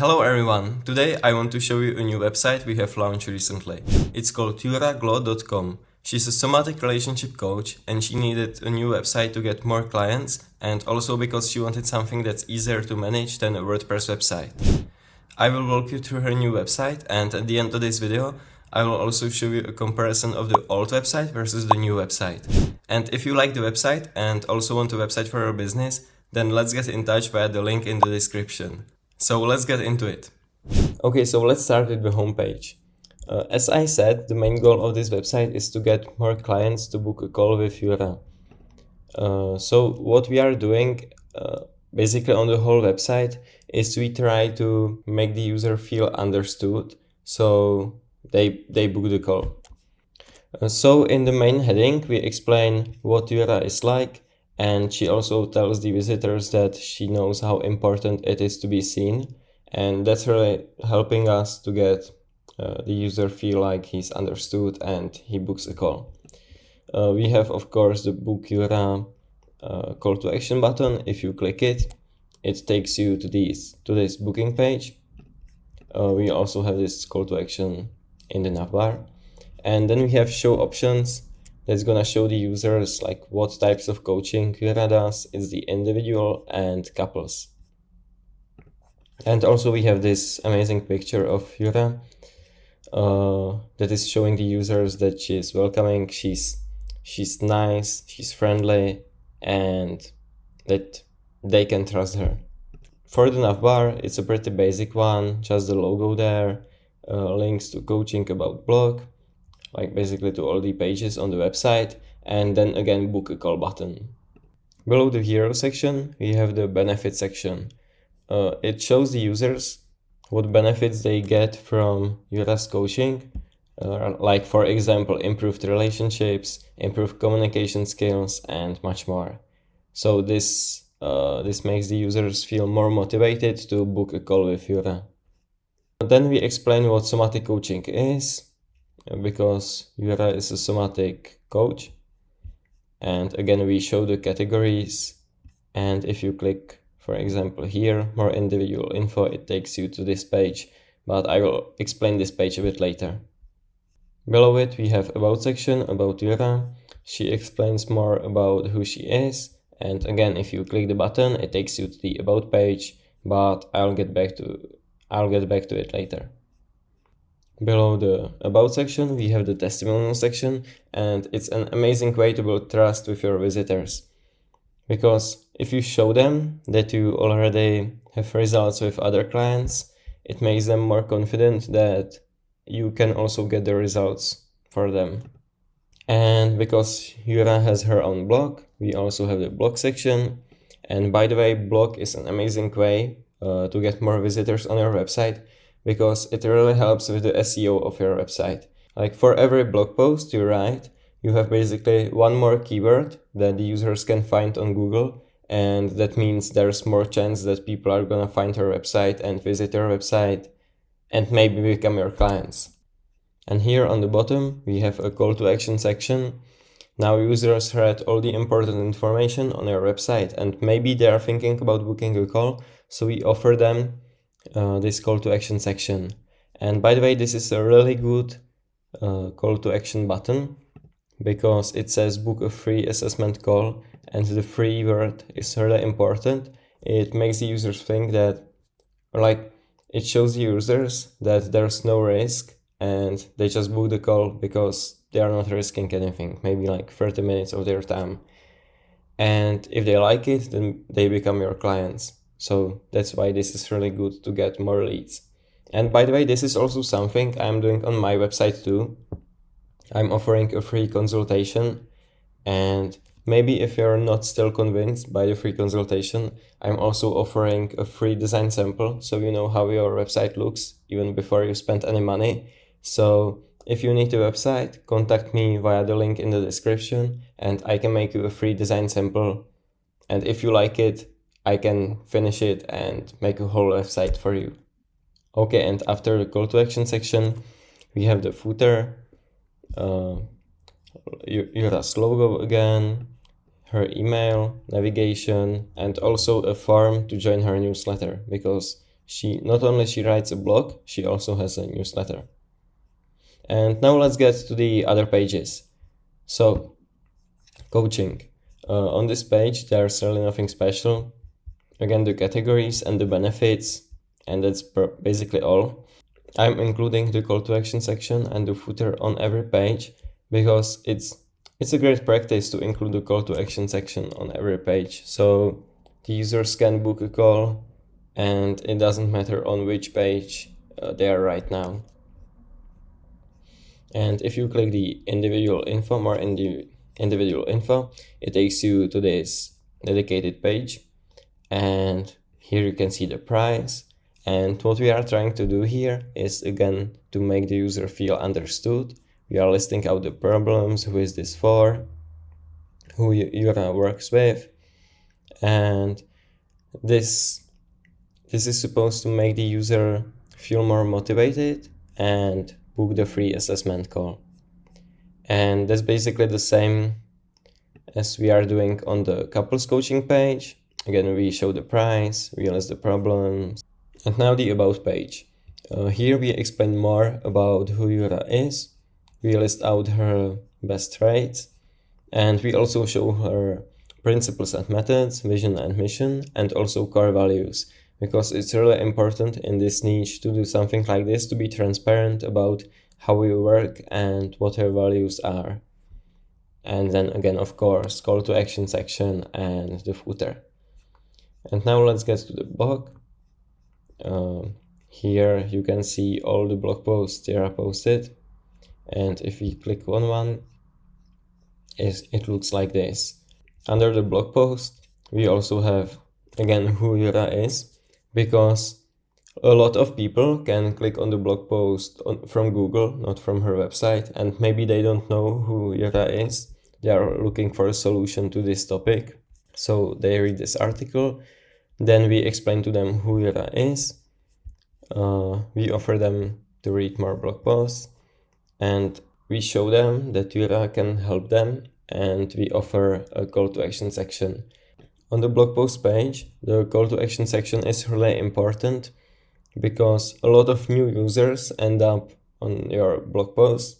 Hello everyone! Today I want to show you a new website we have launched recently. It's called yuraglo.com. She's a somatic relationship coach and she needed a new website to get more clients and also because she wanted something that's easier to manage than a WordPress website. I will walk you through her new website and at the end of this video I will also show you a comparison of the old website versus the new website. And if you like the website and also want a website for your business, then let's get in touch via the link in the description. So let's get into it. Okay, so let's start with the homepage. As I said, the main goal of this website is to get more clients to book a call with Yura. So what we are doing basically on the whole website is we try to make the user feel understood, so they book the call. So in the main heading, we explain what Yura is like, and she also tells the visitors that she knows how important it is to be seen, and that's really helping us to get the user feel like he's understood and he books a call. We have, of course, the Book Yura call to action button. If you click it, it takes you to this booking page. We also have this call to action in the navbar. And then we have show options. That's gonna show the users like what types of coaching Yura does. It's the individual and couples. And also we have this amazing picture of Yura that is showing the users that she is welcoming, she's nice, she's friendly, and that they can trust her. For the navbar, it's a pretty basic one, just the logo there, links to coaching about blog, like basically to all the pages on the website, and then again book a call button. Below the hero section, we have the benefit section. It shows the users what benefits they get from Yura's coaching, like for example improved relationships, improved communication skills, and much more. So this makes the users feel more motivated to book a call with Yura. Then we explain what somatic coaching is, because Yura is a somatic coach, and again we show the categories, and if you click for example here, more individual info, it takes you to this page, but I will explain this page a bit later. Below it we have about section about Yura. She explains more about who she is, and again if you click the button it takes you to the about page, but I'll get back to it later. Below the about section we have the testimonial section, and it's an amazing way to build trust with your visitors. Because if you show them that you already have results with other clients, it makes them more confident that you can also get the results for them. And because Yura has her own blog, we also have the blog section. And by the way, blog is an amazing way to get more visitors on your website, because it really helps with the SEO of your website. Like for every blog post you write, you have basically one more keyword that the users can find on Google, and that means there's more chance that people are gonna find your website and visit your website and maybe become your clients. And here on the bottom we have a call to action section. Now users read all the important information on your website and maybe they are thinking about booking a call, so we offer them this call to action section. And by the way, this is a really good call to action button, because it says book a free assessment call, and the free word is really important. It makes the users think that, like, it shows the users that there's no risk and they just book the call because they are not risking anything, maybe like 30 minutes of their time. And if they like it, then they become your clients. So that's why this is really good to get more leads. And by the way, this is also something I'm doing on my website too. I'm offering a free consultation, and maybe if you're not still convinced by the free consultation, I'm also offering a free design sample, so you know how your website looks even before you spend any money. So if you need a website, contact me via the link in the description and I can make you a free design sample. And if you like it, I can finish it and make a whole website for you. Okay, and after the call to action section, we have the footer, Yura's logo again, her email, navigation, and also a form to join her newsletter, because She not only she writes a blog, she also has a newsletter. And now let's get to the other pages. So, coaching. On this page, there's really nothing special. Again, the categories and the benefits, and that's basically all. I'm including the call to action section and the footer on every page because it's a great practice to include the call to action section on every page. So the users can book a call and it doesn't matter on which page they are right now. And if you click the individual info, more in the individual info, it takes you to this dedicated page. And here you can see the price. And what we are trying to do here is, again, to make the user feel understood. We are listing out the problems, who is this for, who Yura works with. And this is supposed to make the user feel more motivated and book the free assessment call. And that's basically the same as we are doing on the couples coaching page. Again, we show the price, we list the problems, and now the about page. Here we explain more about who Yura is, we list out her best traits, and we also show her principles and methods, vision and mission, and also core values. Because it's really important in this niche to do something like this, to be transparent about how we work and what our values are. And then again, of course, call to action section and the footer. And now let's get to the blog. Here you can see all the blog posts that are posted. And if we click on one, it looks like this. Under the blog post, we also have, again, who Yura is. Because a lot of people can click on the blog post from Google, not from her website, and maybe they don't know who Yura is. They are looking for a solution to this topic. So they read this article, then we explain to them who Yura is. We offer them to read more blog posts, and we show them that Yura can help them, and we offer a call to action section. On the blog post page, the call to action section is really important because a lot of new users end up on your blog post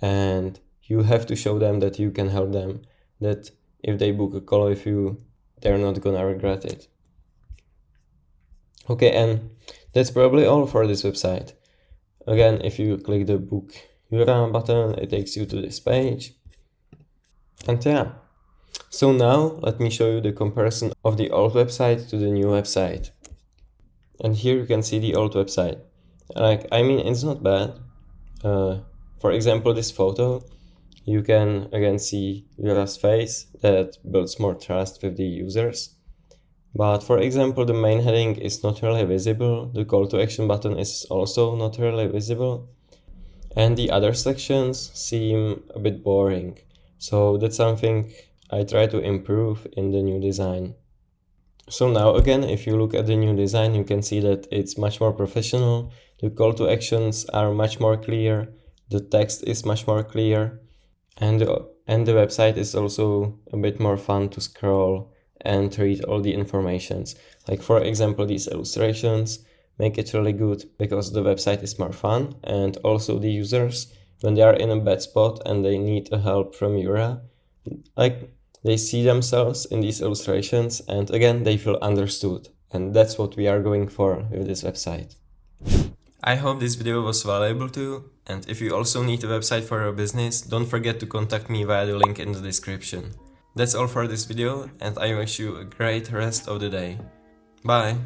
and you have to show them that you can help them, that if they book a call with you, they're not gonna regret it. Okay, and that's probably all for this website. Again, if you click the book Yura button, it takes you to this page. And yeah. So now let me show you the comparison of the old website to the new website. And here you can see the old website. It's not bad. For example, this photo, you can again see Yura's face. That builds more trust with the users. But for example, the main heading is not really visible. The call to action button is also not really visible. And the other sections seem a bit boring. So that's something I try to improve in the new design. So now again, if you look at the new design, you can see that it's much more professional. The call to actions are much more clear. The text is much more clear. And the website is also a bit more fun to scroll and read all the informations. Like for example, these illustrations make it really good because the website is more fun, and also the users, when they are in a bad spot and they need a help from Yura, they see themselves in these illustrations and again they feel understood, and that's what we are going for with this website. I hope this video was valuable to you, and if you also need a website for your business, don't forget to contact me via the link in the description. That's all for this video, and I wish you a great rest of the day. Bye!